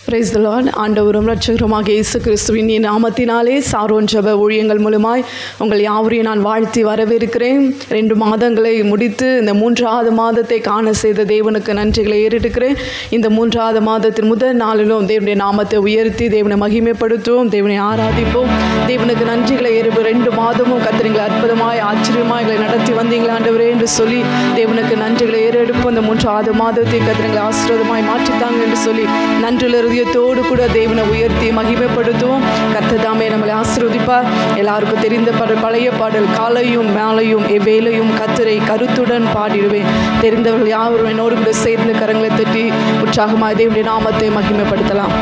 Praise the Lord. ஆண்டவரும் இரட்சகருமாக இயேசு கிறிஸ்துவின் நாமத்தினாலே சாரோன் ஜெப ஊழியங்கள் மூலமாய் உங்கள் யாவரையும் நான் வாழ்த்தி வரவேற்கிறேன். 2 மாதங்களை முடித்து இந்த 3வது மாதத்தை காண செய்த தேவனுக்கு நன்றிகளை ஏறெடுக்கிறேன். இந்த 3வது மாதத்தின் முதல் நாளிலும் தேவனுடைய நாமத்தை உயர்த்தி தேவனை மகிமைப்படுத்துவோம், தேவனை ஆராதிப்போம், தேவனுக்கு நன்றிகளை ஏறுவோம். 2 மாதமும் கர்த்தர் அற்புதமாய் ஆச்சரியமாக எங்களை நடத்தி வந்தீங்களா ஆண்டவரே என்று சொல்லி தேவனுக்கு நன்றிகளை ஏறெடுப்போம். இந்த 3வது மாதத்தை கர்த்தர் ஆசீர்வாதமாய் மாற்றித்தாங்க என்று சொல்லி நன்றிலிருந்து தோடு கூட தேவனை உயர்த்தி மகிமைப்படுத்துவோம். கர்த்தர் தாமே நம்மளை ஆசீர்வதிப்பார். எல்லாருக்கும் தெரிந்த பழைய பாடல் காலையும் மேலையும் எவ்வேளையும் கர்த்தரை கருத்துடன் பாடிடுவேன். தெரிந்தவர்கள் யாவரும் என்னோடு கூட சேர்ந்து கரங்களை தட்டி உற்சாகமாக தேவனுடைய நாமத்தை மகிமைப்படுத்தலாம்.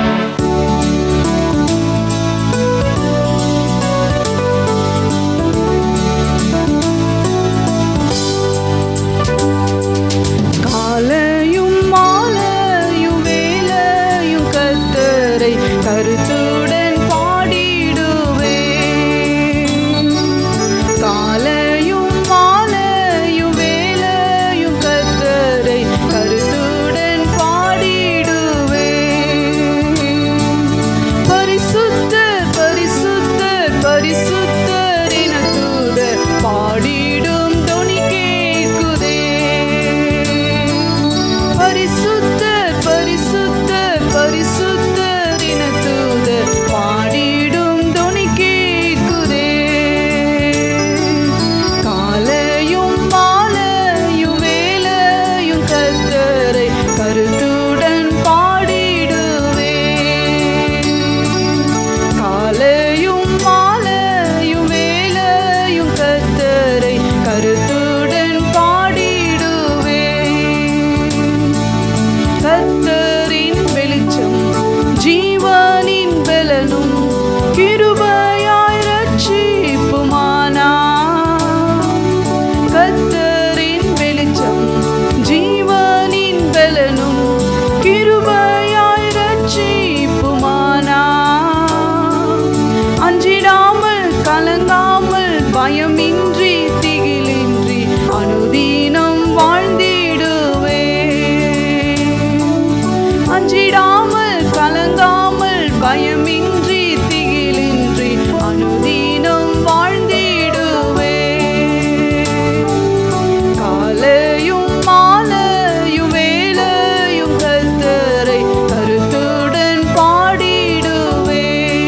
கருத்துடன் பாடிடுவேன். காலையும் மாலையும் வேளையும் கர்த்தரை கருத்துடன் பாடிடுவேன். பரிசுத்தர் பரிசுத்தர் பரிசுத்தர் என தூதர் பாடிடும் தொனி கேட்குதே. பரிசுத்தர் பரிசுத்தர் பரிசுத்தர் பாடிடும் தொனி கேட்குதே. காலையும் மாலையும் வேளையும் கர்த்தரை கருத்துடன் பாடிடுவேன். காலையும் மாலையும் வேளையும் கர்த்தரை கருத்துடன் பாடிடுவேன். கர்த்தரின் வெளிச்சம் ஜீவனின் பலனும் கிருபையாய் ரட்சிப்புமானார். கர்த்தரின் வெளிச்சம் ஜீவனின் பலனும் கிருபையாய் ரட்சிப்புமானார். அஞ்சிடாமல் கலங்காமல் பயமின்றி திகிலின்றி அனுதினம் வாழ்ந்திடுவேன். அஞ்சிடாமல் கலங்காமல் பயமின்றி திகிலின்றி அனுதினம் வாழ்ந்திடுவேன். காலையும் மாலையும் வேளையும் கர்த்தரை கருத்துடன் பாடிடுவேன்.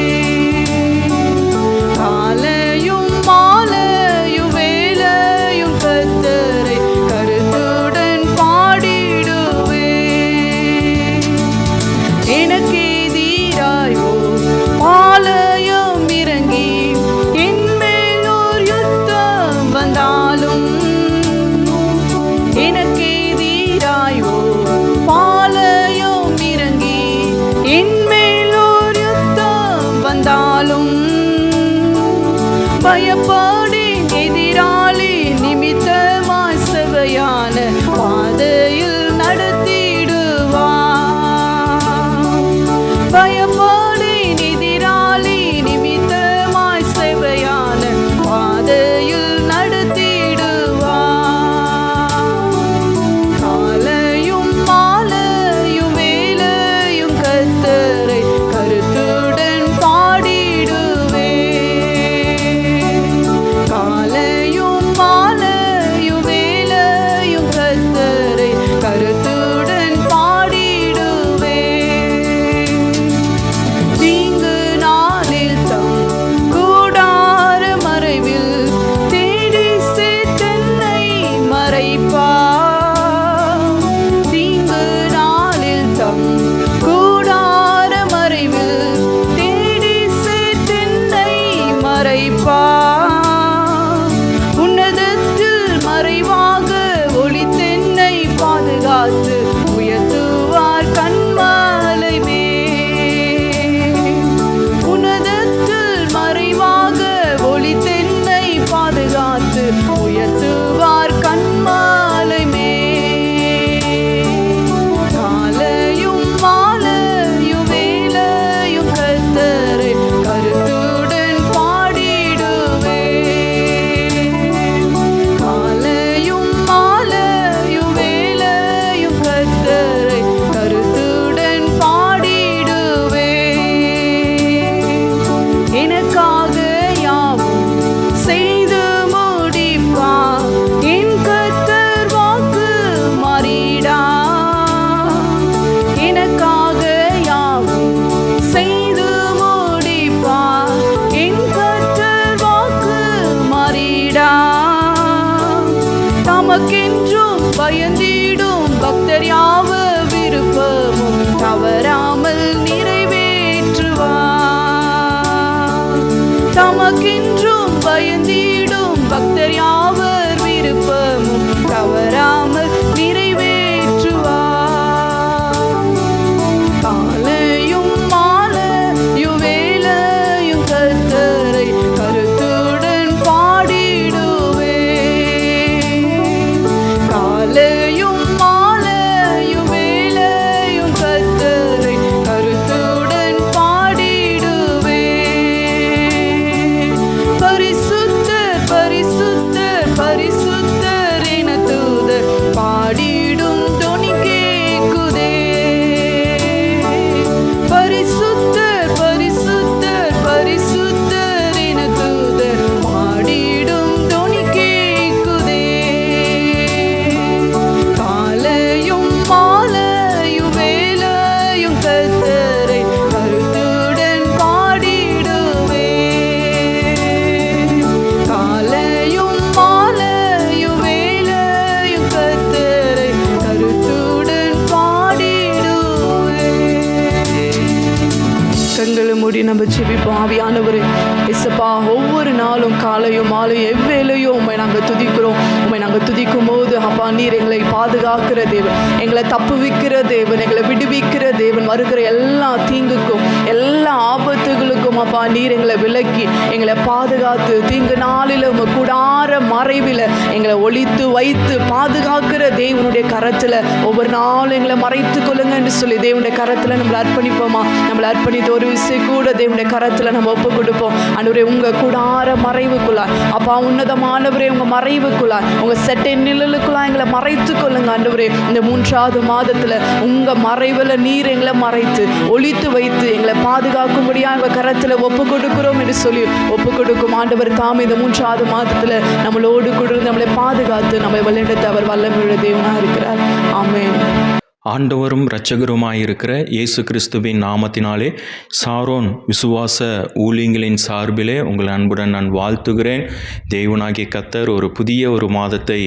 காலையும் மாலையும் வேளையும் கர்த்தரை கருத்துடன் பாடிடுவேன். எனக்கு பாளையம் இறங்கி என் மேலோர் யுத்தம் வந்தாலும், எனக்கு எதிராயோ பாளையம் இறங்கி என் மேலோர் யுத்தம் வந்தாலும், பயப்படேன் எதிராளி நிமித்தமாய் செவையான பாதையில் நடத்திடுவார். பயப்படேன் எதிராளி நிமித்தமாய் செவையான பாதையில் நடத்திடுவார். காலையும் மாலையும் வேளையும் கர்த்தரை கருத்துடன் பாடிடுவேன். உமக்கென்றும் பயந்திடும் பக்தர் யாவர் விருப்பமும் தவறாமல் நிறைவேற்றுவார். காலையும் மாலையும் வேளையும் கர்த்தரை கருத்துடன் பாடிடுவே. காலையும் மாலையும் வேளையும் கர்த்தரை கருத்துடன் பாடிடுவே. பரிசுத்தர் பரிசுத்தர் பரிசுத்தர் என தூதர் பாடிடும் தொனி கேக்குதே. பரிசுத்தர் பரிசுத்தர் பரிசுத்தர் என தூதர் பாடிடும் தொனி கேக்குதே. காலையும் மாலையும் வேளையும் கர்த்தரை கருத்துடன் பாடிடுவே. காலையும் மாலையும் வேளையும் கர்த்தரை கருத்துடன் பாடிடுவே. கண்களை மூடி நம்ம ஜெபிப்போம். ஆவியானவரே, இயேசப்பா, ஒவ்வொரு நாளும் காலையும் மாலையும் எவ்வேளையும் உம்மை நாங்கள் துதிக்கிறோம். உம்மை நாங்கள் துதிக்கும் போது அப்பா, நீர் எங்களை பாதுகாக்கிற தேவன், எங்களை தப்புவிக்கிற தேவன், எங்களை விடுவிக்கிற தேவன். வருகிற எல்லா தீங்குக்கும் எல்லா ஆபத்துகளுக்கும் அப்பா நீர் எங்களை விலக்கி எங்களை பாதுகாத்து தீங்கு நாளில் உங்க கூடார மறைவில் எங்களை ஒளித்து வைத்து பாதுகாக்கிற தேவனுடைய கரத்தில் ஒவ்வொரு நாளும் எங்களை மறைத்து கொள்ளுங்க என்று சொல்லி தேவனுடைய கரத்தில் நம்மளை அர்ப்பணிப்போமா? நம்மளை அர்ப்பணித்து ஒரு விஷயம் கூட தேவனுடைய கரத்தில் நம்ம ஒப்பு கொடுப்போம். ஆண்டவரே, உங்க கூடார மறைவுக்குள்ளாய் அப்பா, உன்னதமானவரே, உங்க மறைவுக்குள்ளாய் உங்க செட்டை நிழலுக்குள்ளாய் எங்களை மறைத்து கொள்ளுங்க ஆண்டவரே. இந்த 3வது மாதத்தில் உங்க மறைவில் நீர் எங்களை மறைத்து ஒளித்து வைத்து எங்களை பாதுகாக்கும்படியா உங்க கரத்தில் ஒப்பு கொடுக்கிறோம் என்று சொல்லி ஒப்பு கொடுக்கும் ஆண்டவர் தாமே இந்த 3வது மாதத்தில் நம்மளோடு கூட நம்மளை பாதுகாத்து நம்மை வழிநடத்த அவர் வல்லமையுள்ள தேவனாக இருக்கிறார். ஆமென். ஆண்டவரும் இரட்சகருமாயிருக்கிற இயேசு கிறிஸ்துவின் நாமத்தினாலே சாரோன் விசுவாச ஊழியங்களின் சார்பிலே உங்கள் அன்புடன் நான் வாழ்த்துகிறேன். தேவனாகிய கர்த்தர் ஒரு மாதத்தை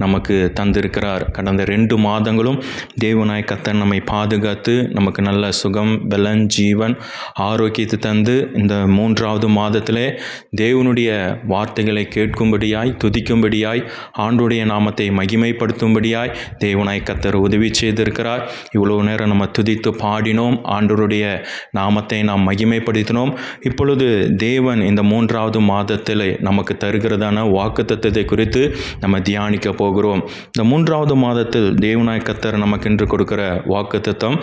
நமக்கு தந்திருக்கிறார். கடந்த 2 மாதங்களும் தேவனாகிய கர்த்தர் நம்மை பாதுகாத்து நமக்கு நல்ல சுகம், பலன், ஜீவன், ஆரோக்கியத்தை தந்து இந்த 3வது மாதத்திலே தேவனுடைய வார்த்தைகளை கேட்கும்படியாய், துதிக்கும்படியாய், ஆண்டவருடைய நாமத்தை மகிமைப்படுத்தும்படியாய் தேவனாகிய கர்த்தர் உதவி செய்திருக்கிறார். இவ்வளவு நேரம் நம்ம துதித்து பாடினோம், ஆண்டவருடைய நாமத்தை நாம் மகிமைப்படுத்தினோம். இப்பொழுது தேவன் இந்த 3வது மாதத்தில் நமக்கு தருகிறதான வாக்குத்தத்தத்தை குறித்து நம்ம தியானிக்க போகிறோம். இந்த 3வது மாதத்தில் தேவனாகிய கர்த்தர் நமக்கென்று கொடுக்கிற வாக்குத்தத்தம்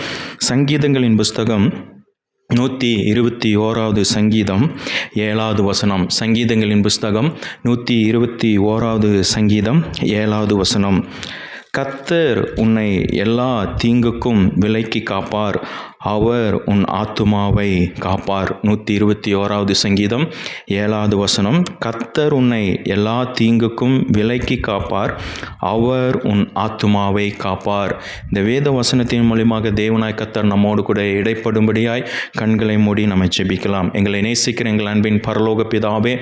சங்கீதங்களின் புஸ்தகம் 121வது சங்கீதம் 7வது வசனம். சங்கீதங்களின் புஸ்தகம் 121வது சங்கீதம் 7வது வசனம். கர்த்தர் உன்னை எல்லா தீங்குக்கும் விலக்கி காப்பார், அவர் உன் ஆத்துமாவை காப்பார். 121வது சங்கீதம் 7வது வசனம். கர்த்தர் உன்னை எல்லா தீங்குக்கும் விலக்கி காப்பார், அவர் உன் ஆத்துமாவை காப்பார். இந்த வேத வசனத்தின் மூலமாக தேவனாய் கர்த்தர் நம்மோடு கூட இடைப்படும்படியாய் கண்களை மூடி நம்ம ஜெபிக்கலாம். எங்களை நேசிக்கிற எங்கள் அன்பின் பரலோக பிதாவே,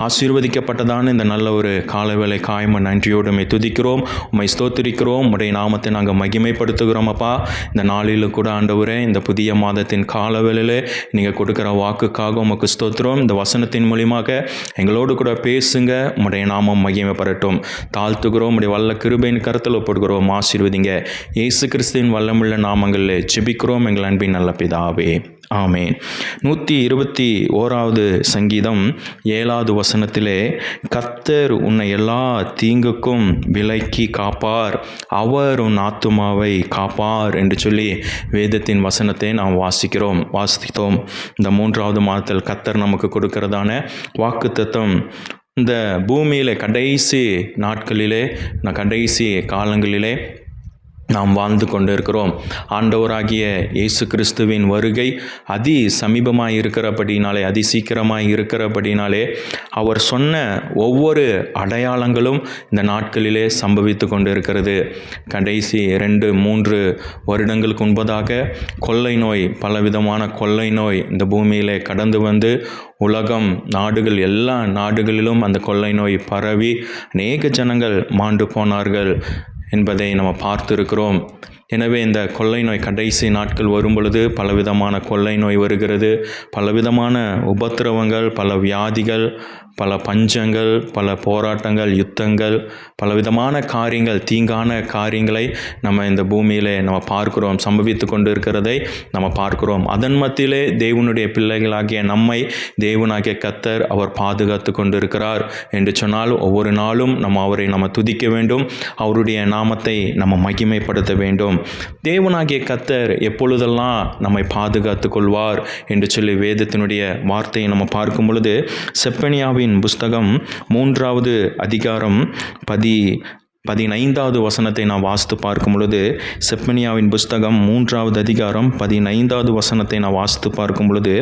ஆசீர்வதிக்கப்பட்டதான இந்த நல்ல ஒரு காலவேளை காய்ம நன்றியோடு உம்மை துதிக்கிறோம், உம்மை ஸ்தோத்திரிக்கிறோம், உடைய நாமத்தை நாங்கள் மகிமைப்படுத்துகிறோம். அப்பா, இந்த நாளில் கூட ஆண்டவரே, இந்த புதிய மாதத்தின் காலவேளையிலே நீங்கள் கொடுக்குற வாக்குக்காக உமக்கு ஸ்தோத்திரம். இந்த வசனத்தின் மூலியமாக எங்களோடு கூட பேசுங்க, உம்முடைய நாமம் மகிமைப்படட்டும். தாழ்த்துகிறோம், உடைய வல்ல கிருபையின் கருத்தில் ஒப்படுகிறோம். ஆசீர்வதிங்க. இயேசு கிறிஸ்துவின் வல்லமுள்ள நாமங்களில் ஜெபிக்கிறோம் எங்கள் அன்பின் நல்ல பிதாவே, ஆமேன். 121வது சங்கீதம் 7வது வசனத்திலே கர்த்தர் உன்னை எல்லா தீங்குக்கும் விலக்கி காப்பார், அவர் உன் ஆத்துமாவை காப்பார் என்று சொல்லி வேதத்தின் வசனத்தை நாம் வாசித்தோம். இந்த 3வது மாதத்தில் கர்த்தர் நமக்கு கொடுக்கிறதான வாக்குத்தத்தம், இந்த பூமியில் கடைசி நாட்களிலே, கடைசி காலங்களிலே நாம் வாழ்ந்து கொண்டு இருக்கிறோம். ஆண்டவராகிய இயேசு கிறிஸ்துவின் வருகை அதி சமீபமாக இருக்கிறபடினாலே, அதி சீக்கிரமாக இருக்கிறபடினாலே அவர் சொன்ன ஒவ்வொரு அடையாளங்களும் இந்த நாட்களிலே சம்பவித்து கொண்டு இருக்கிறது. கடைசி 2-3 வருடங்களுக்கு முன்பதாக கொள்ளை நோய், பலவிதமான கொள்ளை நோய் இந்த பூமியிலே கடந்து வந்து உலகம் நாடுகள், எல்லா நாடுகளிலும் அந்த கொள்ளை நோய் பரவி அநேக ஜனங்கள் மாண்டு போனார்கள் என்பதை நம்ம பார்த்துருக்கிறோம். எனவே இந்த கொள்ளை நோய் கடைசி நாட்கள் வரும் பொழுது பலவிதமான கொள்ளை நோய் வருகிறது, பலவிதமான உபத்திரவங்கள், பல வியாதிகள், பல பஞ்சங்கள், பல போராட்டங்கள், யுத்தங்கள், பலவிதமான காரியங்கள், தீங்கான காரியங்களை நம்ம இந்த பூமியிலே நம்ம பார்க்கிறோம், சம்பவித்து கொண்டு இருக்கிறதை நம்ம பார்க்கிறோம். அதன் மத்தியிலே தேவனுடைய பிள்ளைகளாகிய நம்மை தேவனாகிய கர்த்தர் அவர் பாதுகாத்து கொண்டிருக்கிறார் என்று சொன்னால், ஒவ்வொரு நாளும் அவரை துதிக்க வேண்டும், அவருடைய நாமத்தை நம்ம மகிமைப்படுத்த வேண்டும். தேவனாகிய கர்த்தர் எப்பொழுதெல்லாம் நம்மை பாதுகாத்து கொள்வார் என்று சொல்லி வேதத்தினுடைய வார்த்தையை நம்ம பார்க்கும் பொழுது, செப்பனியாவின் புஸ்தகம் 3வது அதிகாரம் 15வது வசனத்தை நான் வாசித்து பார்க்கும் பொழுது, செப்பனியாவின் புஸ்தகம் 3வது அதிகாரம் 15வது வசனத்தை நான் வாசித்து பார்க்கும் பொழுது,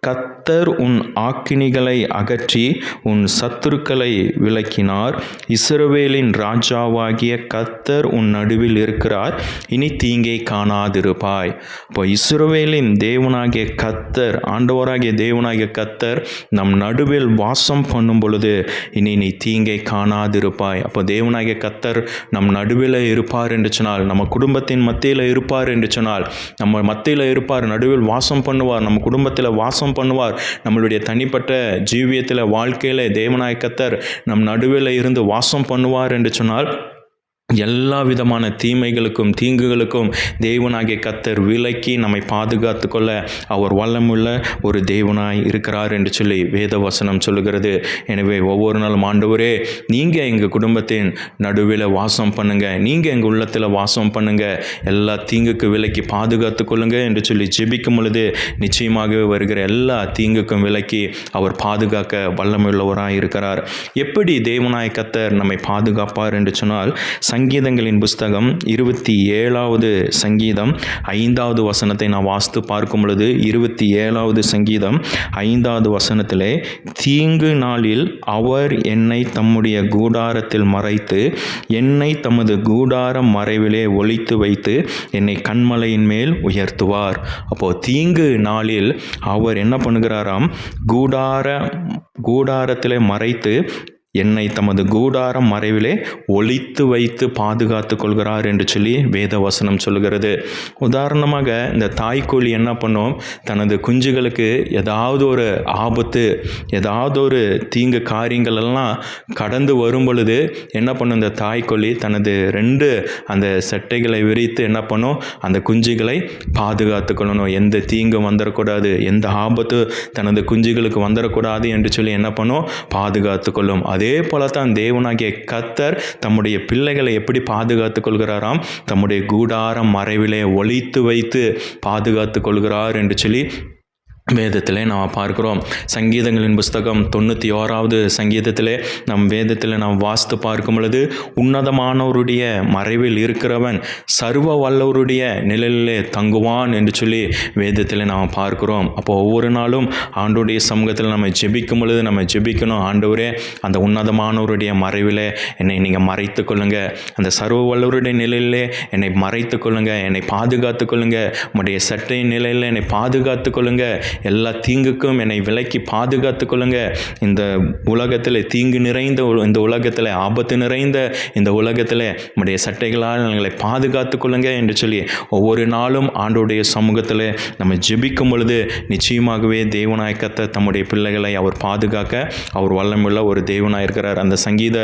கர்த்தர் உன் ஆக்கினிகளை அகற்றி உன் சத்துருக்களை விலக்கினார், இஸ்ரவேலின் ராஜாவாகிய கர்த்தர் உன் நடுவில் இருக்கிறார், இனி தீங்கை காணாதிருப்பாய். இப்போ இஸ்ரவேலின் தேவனாகிய கர்த்தர், ஆண்டவராகிய தேவனாகிய கர்த்தர் நம் நடுவில் வாசம் பண்ணும் பொழுது இனி நீ தீங்கை காணாதிருப்பாய். அப்போ தேவனாகிய கர்த்தர் நம் நடுவில் இருப்பார் என்று சொன்னால், நம்ம குடும்பத்தின் மத்தியில் இருப்பார் என்று சொன்னால், நம்ம மத்தியில் இருப்பார், நடுவில் வாசம் பண்ணுவார், நம்ம குடும்பத்தில் வாசம் பண்ணுவார், நம்மளுடைய தனிப்பட்ட ஜீவியத்தில் வாழ்க்கையில் தேவனாகிய கர்த்தர் நம் நடுவில் இருந்து வாசம் பண்ணுவார் என்று சொன்னால், எல்லா விதமான தீமைகளுக்கும் தீங்குகளுக்கும் தேவனாகிய கர்த்தர் விலக்கி நம்மை பாதுகாத்து கொள்ள அவர் வல்லமுள்ள ஒரு தேவனாய் இருக்கிறார் என்று சொல்லி வேத வசனம் சொல்லுகிறது. எனவே ஒவ்வொரு நாளும், ஆண்டவரே நீங்கள் எங்கள் குடும்பத்தின் நடுவில் வாசம் பண்ணுங்க, நீங்கள் எங்கள் உள்ளத்தில் வாசம் பண்ணுங்க, எல்லா தீங்குக்கு விலக்கி பாதுகாத்து கொள்ளுங்க என்று சொல்லி ஜெபிக்கும் பொழுது நிச்சயமாகவே வருகிற எல்லா தீங்குக்கும் விலக்கி அவர் பாதுகாக்க வல்லமுள்ளவராய் இருக்கிறார். எப்படி தேவனாகிய கர்த்தர் நம்மை பாதுகாப்பார் என்று சொன்னால், சங்கீதங்களின் புஸ்தகம் 27வது சங்கீதம் 5வது வசனத்தை நான் வாசித்து பார்க்கும் பொழுது, 27வது சங்கீதம் 5வது வசனத்திலே, தீங்கு நாளில் அவர் என்னை தம்முடைய கூடாரத்தில் மறைத்து என்னை தமது கூடார மறைவிலே ஒளித்து வைத்து என்னை கன்மலையின் மேல் உயர்த்துவார். அப்போ தீங்கு நாளில் அவர் என்ன பண்ணுகிறாராம், கூடாரத்திலே மறைத்து என்னை தமது கூடார மறைவிலே ஒளித்து வைத்து பாதுகாத்து கொள்கிறார் என்று சொல்லி வேத வசனம் சொல்கிறது. உதாரணமாக இந்த தாய்க்கோழி என்ன பண்ணும், தனது குஞ்சுகளுக்கு ஏதாவது ஒரு ஆபத்து, ஏதாவது ஒரு தீங்கு காரியங்கள் எல்லாம் கடந்து வரும் பொழுது என்ன பண்ணும், இந்த தாய்க்கோழி தனது 2 அந்த செட்டைகளை விரித்து என்ன பண்ணும், அந்த குஞ்சுகளை பாதுகாத்து கொள்ளணும், எந்த தீங்கும் வந்துடக்கூடாது, எந்த ஆபத்து தனது குஞ்சுகளுக்கு வந்துடக்கூடாது என்று சொல்லி என்ன பண்ணும், பாதுகாத்து கொள்ளும். அதே போல தான் தேவனாகிய கர்த்தர் தம்முடைய பிள்ளைகளை எப்படி பாதுகாத்து கொள்கிறாராம், தம்முடைய கூடார மறைவிலே ஒளித்து வைத்து பாதுகாத்து கொள்கிறார் என்று சொல்லி வேதத்திலே நாம் பார்க்கிறோம். சங்கீதங்களின் புஸ்தகம் 91வது சங்கீதத்திலே நம் வேதத்தில் நாம் வாசித்து பார்க்கும் பொழுது, உன்னதமானவருடைய மறைவில் இருக்கிறவன் சர்வ வல்லவருடைய நிழலிலே தங்குவான் என்று சொல்லி வேதத்தில் நாம் பார்க்கிறோம். அப்போ ஒவ்வொரு நாளும் ஆண்டவருடைய சமூகத்தில் நம்ம ஜெபிக்கும் பொழுது நம்ம ஜெபிக்கணும், ஆண்டவரே அந்த உன்னதமானவருடைய மறைவிலே என்னை நீங்கள் மறைத்து கொள்ளுங்க, அந்த சர்வ வல்லவருடைய நிழலிலே என்னை மறைத்து கொள்ளுங்க, என்னை பாதுகாத்து கொள்ளுங்க, உம்முடைய சட்டையின் நிலையில் என்னை பாதுகாத்து கொள்ளுங்க, எல்லா தீங்குக்கும் என்னை விலக்கி பாதுகாத்து கொள்ளுங்க, இந்த உலகத்தில் தீங்கு நிறைந்த இந்த உலகத்தில், ஆபத்து நிறைந்த இந்த உலகத்தில் நம்முடைய சட்டைகளால் எங்களை பாதுகாத்து கொள்ளுங்க என்று சொல்லி ஒவ்வொரு நாளும் ஆண்டவருடைய சமூகத்தில் நம்ம ஜெபிக்கும் பொழுது நிச்சயமாகவே தேவனாகிய கர்த்தர் தம்முடைய பிள்ளைகளை அவர் பாதுகாக்க அவர் வல்லமுள்ள ஒரு தேவனாக இருக்கிறார். அந்த சங்கீத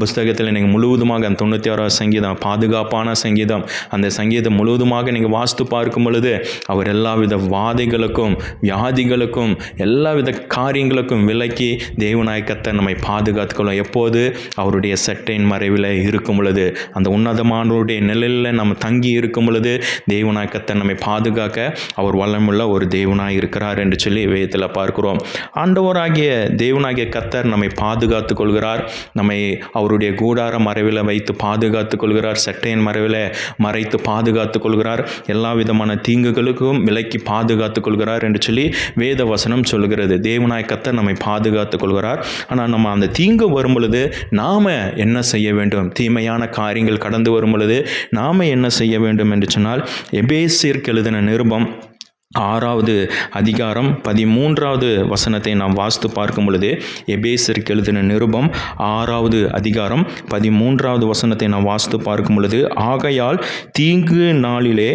புஸ்தகத்தில் நீங்கள் முழுவதுமாக அந்த 96வது சங்கீதம் பாதுகாப்பான சங்கீதம், அந்த சங்கீதம் முழுவதுமாக நீங்கள் வாசித்து பார்க்கும் பொழுது அவர் எல்லாவித வாதைகளுக்கும் வியாதிகளுக்கும் எல்லாவித காரியங்களுக்கும் விலக்கி தேவனாகிய கர்த்தர் நம்மை பாதுகாத்துக்கொள்ளும். எப்போது அவருடைய சட்டையின் மறைவில் இருக்கும் பொழுது, அந்த உன்னதமானவருடைய நிழலில் நம்ம தங்கி இருக்கும் பொழுது தேவனாகிய கர்த்தர் நம்மை பாதுகாக்க அவர் வல்லமுள்ள ஒரு தேவனாய் இருக்கிறார் என்று சொல்லி வேதத்தில் பார்க்கிறோம். ஆண்டவராகிய தேவனாகிய கர்த்தர் நம்மை பாதுகாத்து கொள்கிறார், நம்மை அவருடைய கூடார மறைவில் வைத்து பாதுகாத்து கொள்கிறார், சட்டையின் மறைவில் மறைத்து பாதுகாத்து கொள்கிறார், எல்லா விதமான தீங்குகளுக்கும் விலக்கி பாதுகாத்து கொள்கிறார் என்று சொல்லி வேத வசனம் சொல்கிறது. தேவனாகிய கர்த்தர் நம்மை பாதுகாத்துக் கொள்கிறார். ஆனால் நம்ம அந்த தீங்கு வரும் பொழுது நாம என்ன செய்ய வேண்டும், தீமையான காரியங்கள் கடந்து வரும் பொழுது நாம என்ன செய்ய வேண்டும் என்று சொன்னால், எபேசியருக்கு எழுதின நிருபம் 6வது அதிகாரம் 13வது வசனத்தை நாம் வாசித்து பார்க்கும் பொழுது, எபேசருக்கு எழுதின நிருபம் 6வது அதிகாரம் 13வது வசனத்தை நாம் வாசித்து பார்க்கும் பொழுது, ஆகையால் தீங்கு நாளிலே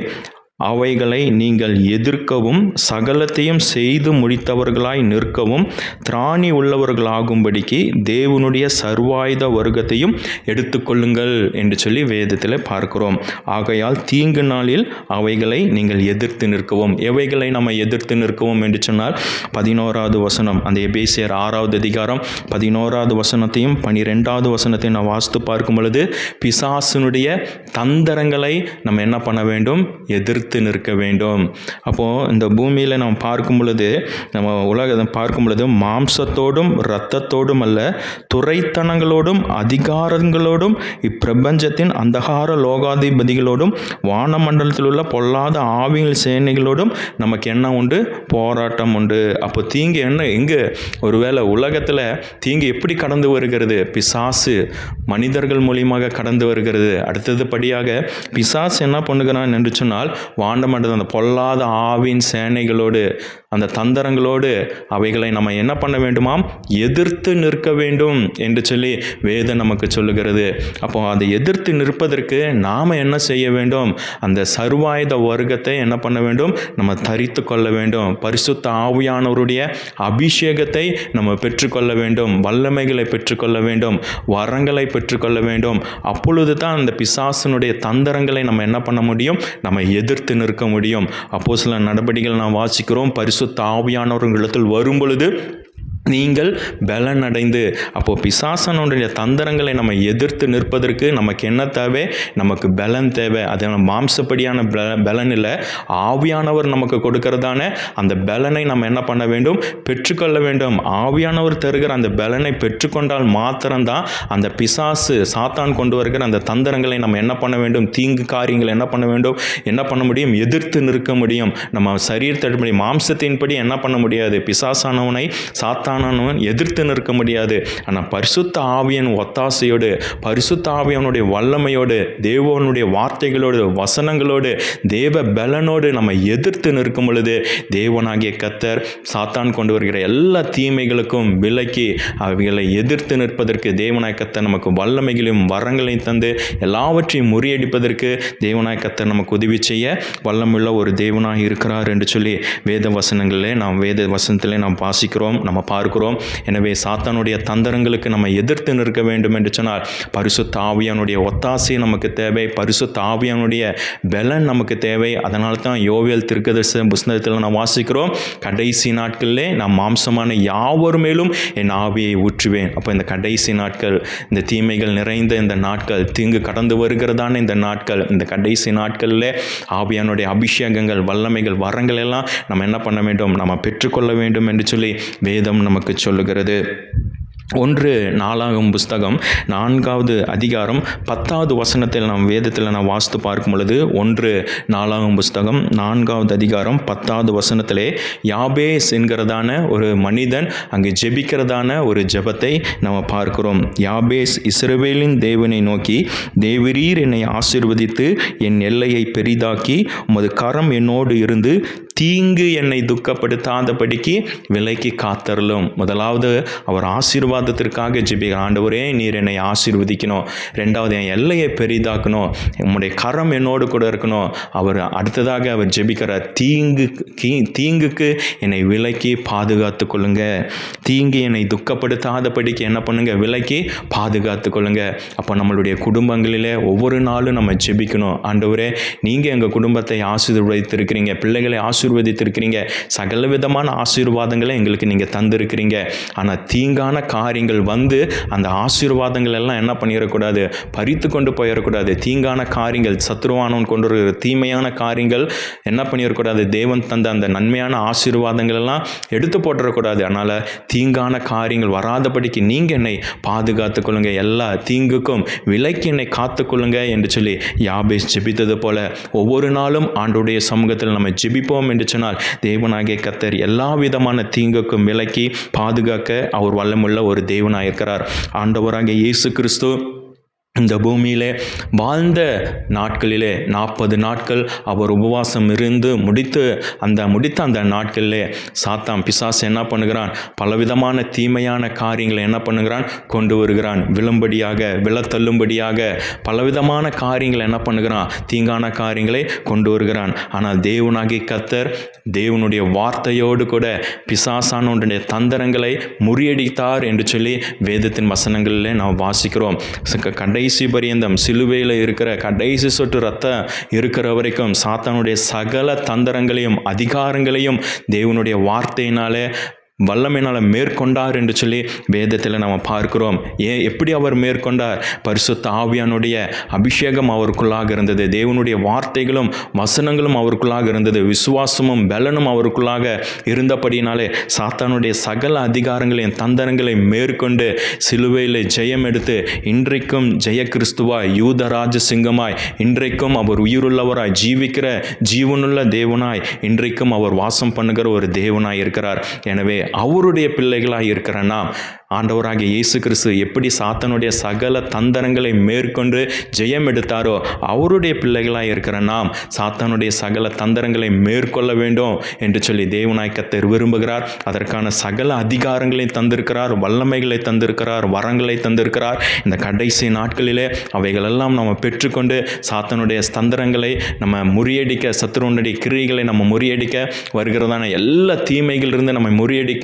அவைகளை நீங்கள் எதிர்க்கவும் சகலத்தையும் செய்து முடித்தவர்களாய் நிற்கவும் திராணி உள்ளவர்களாகும்படிக்கு தேவனுடைய சர்வாயுத வர்க்கத்தையும் எடுத்துக்கொள்ளுங்கள் என்று சொல்லி வேதத்தில் பார்க்கிறோம். ஆகையால் தீங்கு நாளில் அவைகளை நீங்கள் எதிர்த்து நிற்கவும். எவைகளை நம்ம எதிர்த்து நிற்கவும் என்று சொன்னால் 11வது வசனம், அந்த எபேசியர் 6வது அதிகாரம் 11வது வசனத்தையும் 12வது வசனத்தையும் நான் வாசித்து பார்க்கும் பொழுது, பிசாசினுடைய தந்திரங்களை நம்ம என்ன பண்ண வேண்டும்? எதிர்த்து நிற்க வேண்டும். அப்போது இந்த பூமியில் நம்ம பார்க்கும் பொழுது, நம்ம உலகத்தை பார்க்கும் பொழுது, மாம்சத்தோடும் இரத்தத்தோடும் அல்ல, துரைத்தனங்களோடும் அதிகாரங்களோடும் இப்பிரபஞ்சத்தின் அந்தகார லோகாதிபதிகளோடும் வானமண்டலத்தில் உள்ள பொல்லாத ஆவியின் சேனைகளோடும் நமக்கு என்ன உண்டு? போராட்டம் உண்டு. அப்போ தீங்கு என்ன எங்கே? ஒருவேளை உலகத்தில் தீங்கு எப்படி கடந்து வருகிறது? பிசாசு மனிதர்கள் மூலியமாக கடந்து வருகிறது. அடுத்தது படியாக பிசாசு என்ன பண்ணுகிறான் என்று சொன்னால், வாண்டமண்டலம் அந்த பொல்லாத ஆவின் சேனைகளோடு அந்த தந்திரங்களோடு அவைகளை நம்ம என்ன பண்ண வேண்டுமாம்? எதிர்த்து நிற்க வேண்டும் என்று சொல்லி வேதம் நமக்கு சொல்லுகிறது. அப்போ அதை எதிர்த்து நிற்பதற்கு நாம் என்ன செய்ய வேண்டும்? அந்த சர்வாயுத வர்க்கத்தை என்ன பண்ண வேண்டும்? நம்ம தரித்து கொள்ள வேண்டும். பரிசுத்த ஆவியானவருடைய அபிஷேகத்தை நம்ம பெற்றுக்கொள்ள வேண்டும். வல்லமைகளை பெற்றுக்கொள்ள வேண்டும். வரங்களை பெற்றுக்கொள்ள வேண்டும். அப்பொழுது தான் அந்த பிசாசனுடைய தந்திரங்களை நம்ம என்ன பண்ண முடியும்? நம்ம எதிர்த்து நிற்க முடியும். அப்போஸ்தலர் நடபடிகள் நாம் வாசிக்கிறோம், பரிசுத்த ஆவியானவர்களிடத்தில் வரும் பொழுது நீங்கள் பலன் அடைந்து. அப்போது பிசாசனுடைய தந்திரங்களை நம்ம எதிர்த்து நிற்பதற்கு நமக்கு என்ன தேவை? நமக்கு பலன் தேவை. அது மாம்சப்படியான பலன் இல்லை, ஆவியானவர் நமக்கு கொடுக்கறதான அந்த பலனை நம்ம என்ன பண்ண வேண்டும்? பெற்றுக்கொள்ள வேண்டும். ஆவியானவர் தருகிற அந்த பலனை பெற்றுக்கொண்டால் மாத்திரம்தான் அந்த பிசாசு சாத்தான் கொண்டு வருகிற அந்த தந்திரங்களை நம்ம என்ன பண்ண வேண்டும்? தீங்கு காரியங்களை என்ன பண்ண வேண்டும்? என்ன பண்ண முடியும்? எதிர்த்து நிற்க முடியும். நம்ம சரீரத்தடி மாம்சத்தின்படி என்ன பண்ண முடியாது? பிசாசானவனை சாத்தான் எதிர்த்து நிற்க முடியாது. ஆனால் பரிசுத்த ஆவியின் ஒத்தாசையோடு, பரிசுத்த ஆவியனுடைய வல்லமையோடு, தேவனுடைய வார்த்தைகளோடு, வசனங்களோடு, தேவ பலனோடு நம்ம எதிர்த்து நிற்கும் பொழுது தேவனாகிய கர்த்தர் சாத்தான் கொண்டு வருகிற எல்லா தீமைகளுக்கும் விலக்கி அவைகளை எதிர்த்து நிற்பதற்கு தேவனாகிய கர்த்தர் நமக்கு வல்லமைகளையும் வரங்களையும் தந்து எல்லாவற்றையும் முறியடிப்பதற்கு தேவனாகிய கர்த்தர் நமக்கு உதவி செய்ய வல்லமுள்ள ஒரு தேவனாக இருக்கிறார் என்று சொல்லி வேத வசனங்களிலே நாம் வேத வசனத்திலே நாம் வாசிக்கிறோம், நம்ம பார்க்கிறோம். எனவே சாத்தானுடைய தந்திரங்களுக்கு நம்ம எதிர்த்து நிற்க வேண்டும் என்று சொன்னால் பரிசுத்த ஆவியானுடைய ஒத்தாசை நமக்கு தேவை. பரிசுத்த ஆவியானுடைய பலன் நமக்கு தேவை. அதனால தான் யோவேல் தீர்க்கதரிசி புத்தகத்தில் நாம் வாசிக்கிறோம், கடைசி நாட்களிலே நான் மாம்சமான யாவர் மேலும் என் ஆவியை ஊற்றுவேன். அப்போ இந்த கடைசி நாட்கள், இந்த தீமைகள் நிறைந்த இந்த நாட்கள், தீங்கு கடந்து வருகிறதான இந்த நாட்கள், இந்த கடைசி நாட்களில் ஆவியானுடைய அபிஷேகங்கள், வல்லமைகள், வரங்கள் எல்லாம் நம்ம என்ன பண்ண வேண்டும்? நம்ம பெற்றுக்கொள்ள வேண்டும் என்று சொல்லி வேதம் நமக்கு சொல்லுகிறது. 1 நாளாகமம் புஸ்தகம் 4வது அதிகாரம் 10வது வசனத்தில் நாம் வேதத்தில் நாம் வாசித்து பார்க்கும் பொழுது, 1 நாளாகமம் புஸ்தகம் 4வது அதிகாரம் 10வது வசனத்திலே யாபேஸ் என்கிறதான ஒரு மனிதன் அங்கு ஜெபிக்கிறதான ஒரு ஜெபத்தை நம்ம பார்க்கிறோம். யாபேஸ் இஸ்ரவேலின் தேவனை நோக்கி, தேவரீர் என்னை ஆசீர்வதித்து என் எல்லையை பெரிதாக்கி உமது கரம் என்னோடு இருந்து தீங்கு என்னை துக்கப்படுத்தாதபடிக்கு விலைக்கு காத்தருளும். முதலாவது அவர் ஆசீர்வாதத்திற்காக ஜெபிக்கிறார். ஆண்டவரே, நீர் என்னை ஆசீர்வதிக்கணும். ரெண்டாவது, என் எல்லையை பெரிதாக்கணும், உம்முடைய கரம் என்னோடு கூட இருக்கணும். அவர் அடுத்ததாக அவர் ஜெபிக்கிறார், தீங்குக்கு என்னை விலைக்கு பாதுகாத்து கொள்ளுங்க. தீங்கு என்னை துக்கப்படுத்தாதபடிக்கு என்ன பண்ணுங்க? விலைக்கு பாதுகாத்து கொள்ளுங்க. அப்போ நம்மளுடைய குடும்பங்களிலே ஒவ்வொரு நாளும் நம்ம ஜெபிக்கணும். ஆண்டவரே, நீங்கள் எங்கள் குடும்பத்தை ஆசீர்வதித்திருக்கிறீங்க, பிள்ளைகளை ஆசீர்வதித்திருக்கிறீங்க, சகல விதமான ஆசீர்வாதங்களை எங்களுக்கு நீங்கள் தந்திருக்கிறீங்க. ஆனால் தீங்கான காரியங்கள் வந்து அந்த ஆசீர்வாதங்கள் எல்லாம் என்ன பண்ணிடக்கூடாது? பறித்து கொண்டு போயிடக்கூடாது. தீங்கான காரியங்கள், சத்ருவானவன் கொண்டு வருகிற தீமையான காரியங்கள் என்ன பண்ணிடக்கூடாது? தேவன் தந்த அந்த நன்மையான ஆசீர்வாதங்கள் எல்லாம் எடுத்து போட்டுறக்கூடாது. அதனால் தீங்கான காரியங்கள் வராதபடிக்கு நீங்கள் என்னை பாதுகாத்து கொள்ளுங்க, எல்லா தீங்குக்கும் விலைக்கு என்னை காத்துக்கொள்ளுங்க என்று சொல்லி யாபேஸ் ஜெபித்தது போல ஒவ்வொரு நாளும் ஆண்டவருடைய சமூகத்தில் நம்ம ஜெபிப்போம் என்று சொன்னால் தேவனாகிய கர்த்தர் எல்லா விதமான தீங்குக்கும் விலக்கி பாதுகாக்க அவர் வல்லமுள்ள ஒரு தேவனாக இருக்கிறார். ஆண்டவராகிய இயேசு கிறிஸ்து இந்த பூமியிலே வாழ்ந்த நாட்களிலே 40 நாட்கள் அவர் உபவாசம் இருந்து முடித்த அந்த நாட்களிலே சாத்தான் பிசாசு என்ன பண்ணுகிறான்? பலவிதமான தீமையான காரியங்களை என்ன பண்ணுகிறான்? கொண்டு வருகிறான். விழத்தள்ளும்படியாக பலவிதமான காரியங்களை என்ன பண்ணுகிறான்? தீங்கான காரியங்களை கொண்டு வருகிறான். ஆனால் தேவனாகிய கர்த்தர் தேவனுடைய வார்த்தையோடு கூட பிசாசானுடைய தந்திரங்களை முறியடித்தார் என்று சொல்லி வேதத்தின் வசனங்களிலே நாம் வாசிக்கிறோம். கடைசி பரியந்தம் சிலுவையில் இருக்கிற கடைசி சொட்டு ரத்தம் இருக்கிற வரைக்கும் சாத்தானுடைய சகல தந்திரங்களையும் அதிகாரங்களையும் தேவனுடைய வார்த்தையினாலே வல்லமையினால் மேற்கொண்டார் என்று சொல்லி வேதத்தில் நம்ம பார்க்கிறோம். எப்படி அவர் மேற்கொண்டார்? பரிசுத்த ஆவியானுடைய அபிஷேகம் அவருக்குள்ளாக இருந்தது. தேவனுடைய வார்த்தைகளும் வசனங்களும் அவருக்குள்ளாக இருந்தது. விசுவாசமும் பலனும் அவருக்குள்ளாக இருந்தபடினாலே சாத்தானுடைய சகல அதிகாரங்களையும் தந்திரங்களை மேற்கொண்டு சிலுவையில் ஜெயம் எடுத்து இன்றைக்கும் ஜெய கிறிஸ்துவாய் யூதராஜ சிங்கமாய் இன்றைக்கும் அவர் உயிருள்ளவராய் ஜீவிக்கிற ஜீவனுள்ள தேவனாய் இன்றைக்கும் அவர் வாசம் பண்ணுகிற ஒரு தேவனாய் இருக்கிறார். எனவே அவருடைய பிள்ளைகளாக இருக்கிற நாம் ஆண்டவராகிய இயேசு கிறிஸ்து எப்படி சாத்தானுடைய சகல தந்திரங்களை மேற்கொண்டு ஜெயம் எடுத்தாரோ அவருடைய பிள்ளைகளாக இருக்கிற நாம் சாத்தானுடைய சகல தந்திரங்களை மேற்கொள்ள வேண்டும் என்று சொல்லி தேவனாய் கர்த்தர் விரும்புகிறார். அதற்கான சகல அதிகாரங்களையும் தந்திருக்கிறார், வல்லமைகளை தந்திருக்கிறார், வரங்களை தந்திருக்கிறார். இந்த கடைசி நாட்களிலே அவைகளெல்லாம் நம்ம பெற்றுக்கொண்டு சாத்தானுடைய தந்திரங்களை நம்ம முறியடிக்க, சத்துருவனுடைய கிரியைகளை நம்ம முறியடிக்க, வருகிறதான எல்லா தீமைகளிலிருந்து நம்ம முறியடிக்க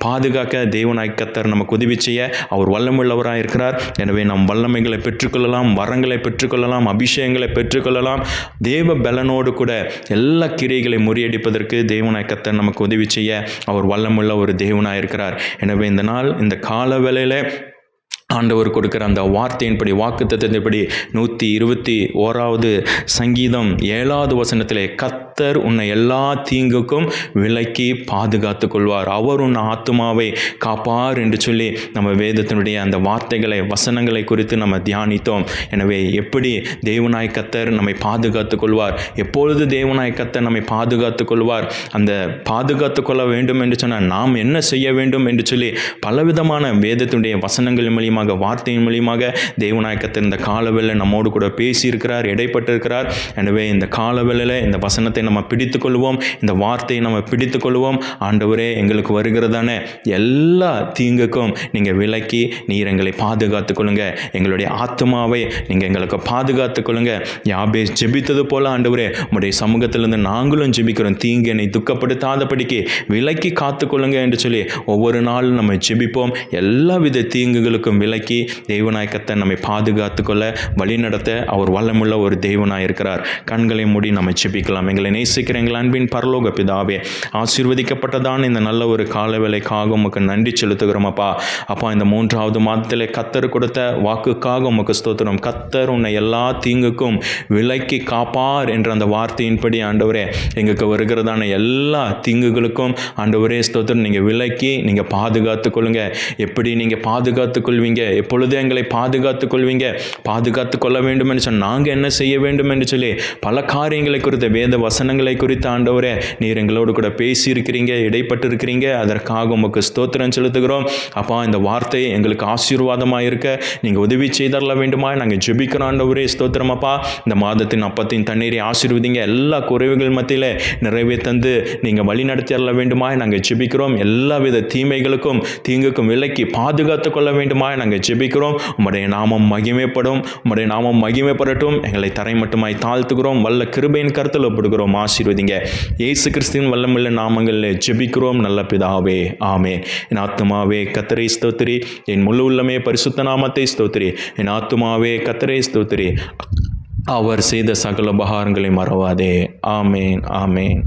பாதுகாக்க தேவனாய் கர்த்தர் நமக்கு உதவி செய்ய அவர் வல்லமுள்ளவராக இருக்கிறார். எனவே நாம் வல்லமைகளை பெற்றுக்கொள்ளலாம், வரங்களை பெற்றுக்கொள்ளலாம், அபிஷேகங்களை பெற்றுக்கொள்ளலாம். தேவ பலனோடு கூட எல்லா கிரியைகளை முறியடிப்பதற்கு தேவனாய் கர்த்தர் நமக்கு உதவி செய்ய அவர் வல்லமுள்ள ஒரு தேவனாய் இருக்கிறார். எனவே இந்த நாள் இந்த கால வேளையில ஆண்டவர் கொடுக்கிற அந்த வார்த்தையின்படி வாக்குத்தத்தத்தின்படி 121வது சங்கீதம் 7வது வசனத்திலே கர்த்தர் உன்னை எல்லா தீங்குக்கும் விலக்கி பாதுகாத்து கொள்வார், அவர் உன் ஆத்துமாவை காப்பார் என்று சொல்லி நம்ம வேதத்தினுடைய அந்த வார்த்தைகளை வசனங்களை குறித்து நம்ம தியானித்தோம். எனவே எப்படி தேவனாய் கர்த்தர் நம்மை பாதுகாத்து கொள்வார், எப்பொழுது தேவனாய் கர்த்தர் நம்மை பாதுகாத்து கொள்வார், அந்த பாதுகாத்து கொள்ள வேண்டும் என்று சொன்னால் நாம் என்ன செய்ய வேண்டும் என்று சொல்லி பலவிதமான வேதத்தினுடைய வசனங்கள் மூலியமாக வார்த்தையின் மூலியமாக தேவனாய் கர்த்தர் இந்த காலவேளை நம்மோடு கூட பேசியிருக்கிறார், இடைப்பட்டிருக்கிறார். எனவே இந்த காலவேளையில் இந்த வசனத்தை நம்ம பிடித்து கொள்வோம், இந்த வார்த்தையை நம்ம பிடித்து கொள்வோம். ஆண்டவரே, எங்களுக்கு வருகிறதான எல்லா தீங்குக்கும் நீங்கள் விலக்கி நீர் எங்களை பாதுகாத்து கொள்ளுங்க, எங்களுடைய ஆத்மாவை நீங்கள் எங்களுக்கு பாதுகாத்து கொள்ளுங்க. யாபேஸ் ஜெபித்தது போல ஆண்டவரே உம்முடைய சமூகத்திலிருந்து நாங்களும் ஜெபிக்கிறோம், தீங்கு என்னை துக்கப்படாதபடிக்கு விலக்கி காத்துக்கொள்ளுங்க என்று சொல்லி ஒவ்வொரு நாளும் நம்ம ஜெபிப்போம். எல்லாவித தீங்குகளுக்கும் விலக்கி தேவனாய் கர்த்தர் நம்மை பாதுகாத்து கொள்ள வழிநடத்த அவர் வல்லமுள்ள ஒரு தேவனாய் இருக்கிறார். கண்களை மூடி நம்ம ஜெபிக்கலாம். எங்களை நேசிக்கிற எங்கள் அன்பின் பரலோக பிதாவே, ஆசீர்வதிக்கப்பட்டதான இந்த நல்ல ஒரு காலவேளைக்காக உமக்கு நன்றி செலுத்துகிறோம் அப்பா. அப்பா, இந்த 3வது மாதத்தில் கர்த்தர் கொடுத்த வாக்குக்காக உமக்கு ஸ்தோத்திரம். கர்த்தர் உன்னை எல்லா தீங்குக்கும் விலக்கி காப்பார் என்ற அந்த வார்த்தையின்படி ஆண்டவரே எங்களுக்கு வருகிறதான எல்லா தீங்குகளுக்கும் ஆண்டவரே ஸ்தோத்திரம், நீங்கள் விலக்கி நீங்கள் பாதுகாத்து கொள்ளுங்க. எப்படி நீங்கள் பாதுகாத்து கொள்வீங்க, எப்பொழுது எங்களை பாதுகாத்து கொள்வீங்க, பாதுகாத்து கொள்ள வேண்டும் என்று சொன்னால் நாங்கள் என்ன செய்ய வேண்டும் என்று சொல்லி பல காரியங்களை குறித்த வேத வசனங்களை குறித்து ஆண்டவரே நீர் எங்களோடு கூட பேசியிருக்கிறீங்க, இடைப்பட்டு இருக்கிறீங்க. அதற்காக உமக்கு ஸ்தோத்திரம் செலுத்துகிறோம் அப்பா. இந்த வார்த்தை எங்களுக்கு ஆசீர்வாதமாக இருக்க நீங்கள் உதவி செய்தரல வேண்டுமா நாங்கள் ஜெபிக்கிறோம் ஆண்டவரே. ஸ்தோத்திரம் அப்பா. இந்த மாதத்தின் அப்பத்தின் தண்ணீரை ஆசீர்வதிங்க, எல்லா குறைவுகள் மத்தியில் நிறைவே தந்து நீங்கள் வழி நடத்தியரல வேண்டுமா நாங்கள் ஜெபிக்கிறோம். எல்லா வித தீமைகளுக்கும் தீங்குக்கும் விலக்கி பாதுகாத்து கொள்ள வேண்டுமா நாங்கள் ஜெபிக்கிறோம். உம்முடைய நாமம் மகிமைப்படும், உம்முடைய நாமம் மகிமைப்படட்டும். எங்களை தரை மட்டுமாய் தாழ்த்துகிறோம், வல்ல கிருபையின் கருத்தில் ஒப்புடுகிறோம். ஆசீர்வதிங்க. இயேசு கிறிஸ்துவின் வல்லமுள்ள நாமங்களில் ஜெபிக்கிறோம் நல்ல பிதாவே, ஆமென். என் ஆத்துமாவே கர்த்தரை ஸ்தோத்திரி, என் முழு உள்ளமே பரிசுத்த நாமத்தை ஸ்தோத்திரி. என் ஆத்துமாவே கர்த்தரை ஸ்தோத்திரி, அவர் செய்த சகல உபகாரங்களை மறவாதே. ஆமென், ஆமென்.